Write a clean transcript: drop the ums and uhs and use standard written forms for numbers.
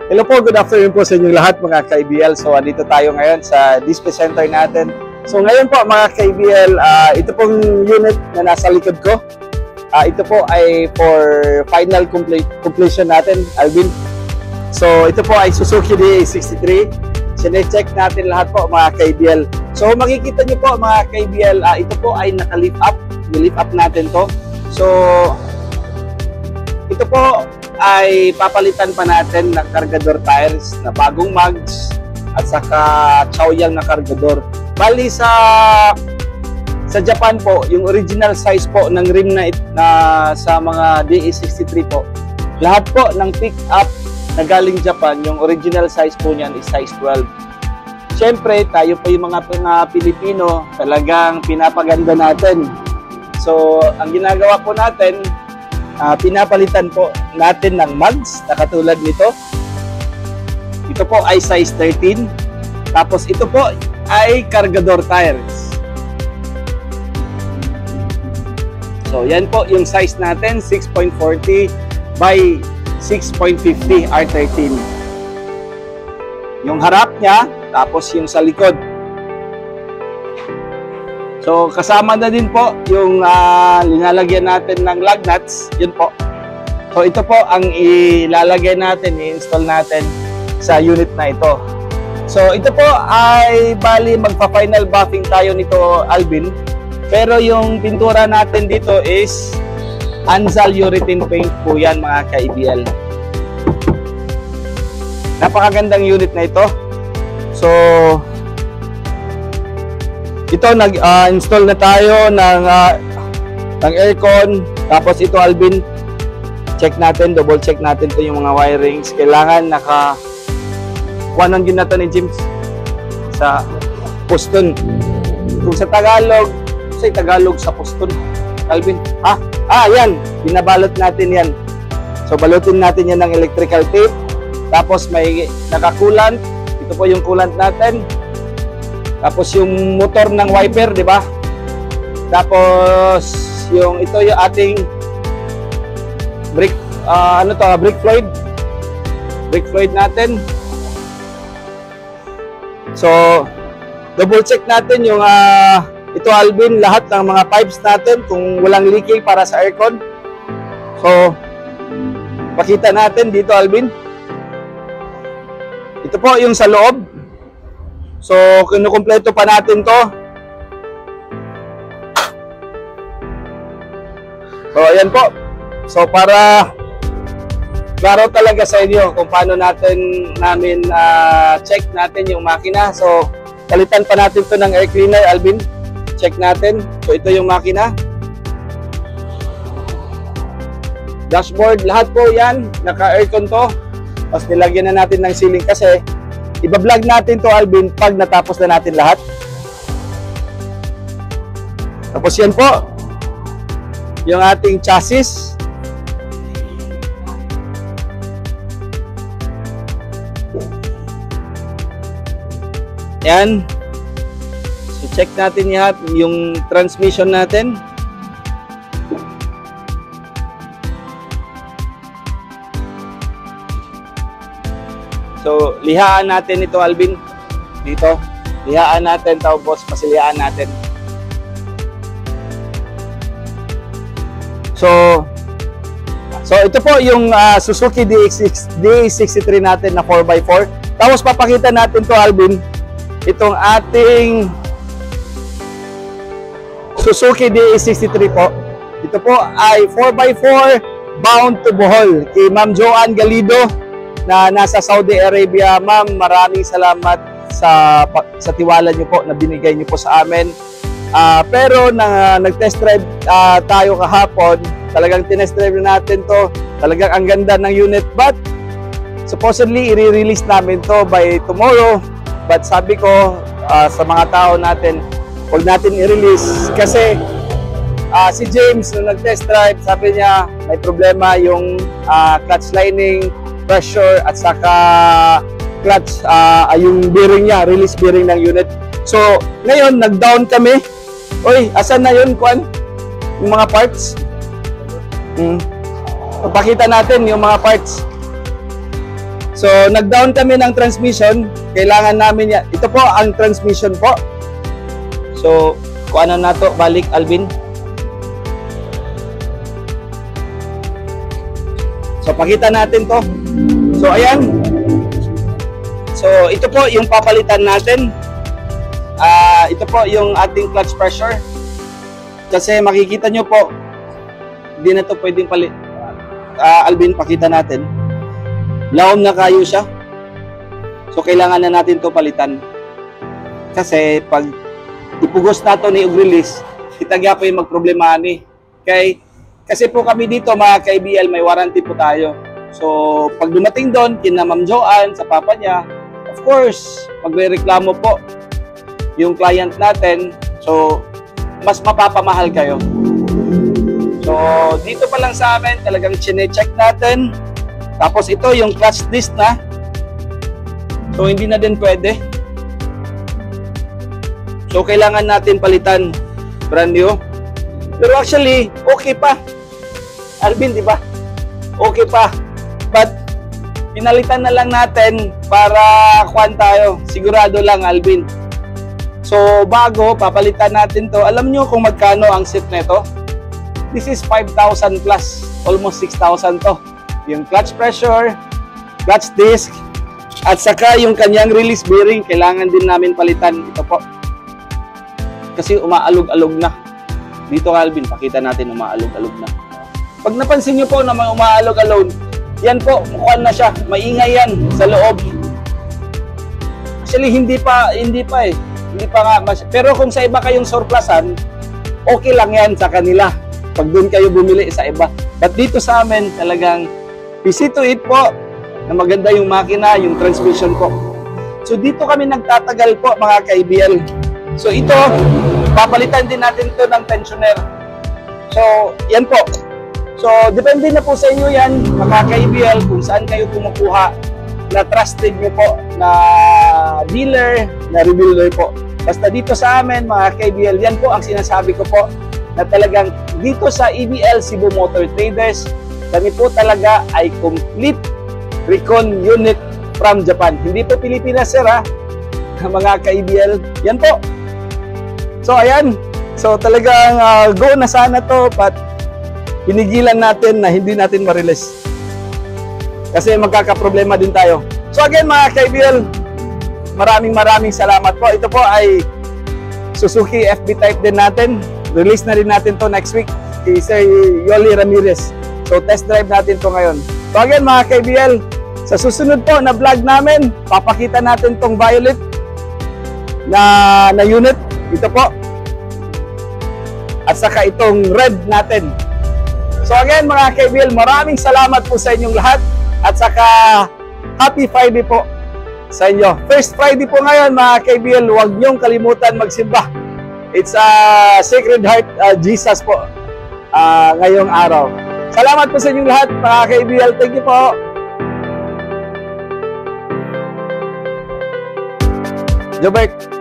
Hello po, good afternoon po sa inyong lahat mga ka-IBL. So, dito tayo ngayon sa display center natin. So, ngayon po mga ka-IBL, ito pong unit na nasa likod ko. Ito po ay for final completion natin, Alvin. So, ito po ay Suzuki DA63. Sine-check natin lahat po mga ka-IBL. So, makikita nyo po mga ka-IBL, ito po ay naka-lift up. I-lift up natin to. So, ito po ay papalitan pa natin ng cargador tires na bagong mags at saka Chaoyang na cargador. Bali sa Japan po, yung original size po ng rim na sa mga DA63 po, lahat po ng pick up na galing Japan, yung original size po niyan is size 12. Siyempre, tayo po yung mga Pilipino, talagang pinapaganda natin. So, ang ginagawa po natin, pinapalitan po natin ng mags na katulad nito. Ito po ay size 13. Tapos ito po ay cargador tires. So yan po yung size natin, 6.40 by 6.50 R13. Yung harap niya, tapos yung sa likod. So, kasama na din po yung linalagyan natin ng lug nuts. Yun po. So, ito po ang ilalagay natin, i-install natin sa unit na ito. So, ito po ay bali magpa-final buffing tayo nito, Alvin. Pero yung pintura natin dito is Anzal urethane paint po yan mga ka-IBL. Napakagandang unit na ito. So, ito, nag-install na tayo ng aircon. Tapos ito, Alvin, check natin, double check natin to yung mga wirings. Kailangan naka-1 yun na to ni James sa poston. Kung sa Tagalog sa poston, Alvin. Yan, binabalot natin yan. So, balutin natin yan ng electrical tape. Tapos may naka-coolant. Ito po yung coolant natin. Tapos yung motor ng wiper, di ba? Tapos ito yung ating brake brake fluid. Brake fluid natin. So double check natin yung ito, Alvin, lahat ng mga pipes natin kung walang leaking para sa aircon. So pakita natin dito, Alvin. Ito po yung sa loob. So, kinukumpleto pa natin to. So, ayan po. So, para klaro talaga sa inyo kung paano namin check natin yung makina. So, palitan pa natin to ng air cleaner, Alvin. Check natin. So, ito yung makina. Dashboard, lahat po yan. Naka-aircon to. Tapos, nilagyan na natin ng ceiling kasi iba-vlog natin to, Alvin, pag natapos na natin lahat. Tapos yan po yung ating chassis. Yan. So check natin yung transmission natin. So, lihaan natin ito, Alvin. Dito. Lihaan natin, tapos pasilihaan natin. So ito po yung Suzuki DA63 natin na 4x4. Tapos papakita natin to, Alvin, itong ating Suzuki DA63 po. Ito po ay 4x4 bound to Bohol kay Ma'am Joanne Galido na nasa Saudi Arabia. Ma'am, maraming salamat sa tiwala niyo po na binigay niyo po sa amin. Pero nag-test drive tayo kahapon, talagang tinest drive natin to. Talagang ang ganda ng unit, but supposedly i-release namin to by tomorrow. But sabi ko sa mga tao natin, huwag natin i-release kasi si James nung nag-test drive, sabi niya may problema yung clutch lining, pressure at saka clutch, yung bearing niya, release bearing ng unit. So ngayon nag-down kami. Oy, asan na yun, Kwan? Yung mga parts. Papakita natin yung mga parts. So, nag-down kami ng transmission. Kailangan namin yan. Ito po ang transmission po. So, kuha na to. Balik, Alvin. So, pakita natin to. So, ayan. So, ito po yung papalitan natin. Ito po yung ating clutch pressure. Kasi makikita nyo po, hindi na to pwedeng palit. Alvin, pakita natin. Laom na kayo siya. So, kailangan na natin to palitan. Kasi, pag ipugos na to ni og-release, itagya po yung magproblema ni. Okay? Kasi po kami dito, mga ka-ABL, may warranty po tayo. So, pag dumating doon, kina Ma'am Joanne, sa papa niya, of course, magre-reklamo po yung client natin. So, mas mapapamahal kayo. So, dito pa lang sa amin, talagang chine-check natin. Tapos ito, yung clutch disc na. So, hindi na din pwede. So, kailangan natin palitan. Brand new. Pero actually, okay pa. Alvin, di ba? Okay pa. But, pinalitan na lang natin para kuhan tayo. Sigurado lang, Alvin. So, bago, papalitan natin to. Alam nyo kung magkano ang set nito? This is 5,000 plus. Almost 6,000 to. Yung clutch pressure, clutch disc, at saka yung kanyang release bearing, kailangan din namin palitan. Ito po. Kasi umaalog-alog na. Dito, Alvin, pakita natin umaalog-alog na. Pag napansin nyo po na may umaalog-alog, yan po, mukhaan na siya. Maingay yan sa loob. Actually, hindi pa eh. Hindi pa nga, pero kung sa iba kayong surplusan, okay lang yan sa kanila. Pag doon kayo bumili sa iba. But dito sa amin, talagang easy to it po, na maganda yung makina, yung transmission po. So dito kami nagtatagal po, mga ka-ABL. So ito, papalitan din natin to ng tensioner. So, yan po. So, depende na po sa inyo yan, mga ka-ABL, kung saan kayo kumukuha na trusted nyo po na dealer, na rebuilder po. Basta dito sa amin, mga ka-ABL, yan po ang sinasabi ko po na talagang dito sa ABL Cebu Motor Traders, kami po talaga ay complete recon unit from Japan. Hindi po Pilipinas, sir, ha? Mga ka-ABL, yan po. So, ayan. So, talagang go na sana to, but pinigilan natin na hindi natin ma-release. Kasi magkakaproblema din tayo. So, again, mga ka-ABL, maraming salamat po. Ito po ay Suzuki FB Type din natin. Release na rin natin to next week kay Sir Yoli Ramirez. So, test drive natin to ngayon. So, again, mga ka-ABL, sa susunod po na vlog namin, papakita natin tong violet na unit. Ito po. At saka itong red natin. So, again, mga ka-ABL, maraming salamat po sa inyong lahat. At saka, happy Friday po sa inyo. First Friday po ngayon, mga ka-ABL, huwag niyong kalimutan magsimba. It's Sacred Heart Jesus po ngayong araw. Salamat po sa inyong lahat, mga ka-ABL. Thank you po. Jobert.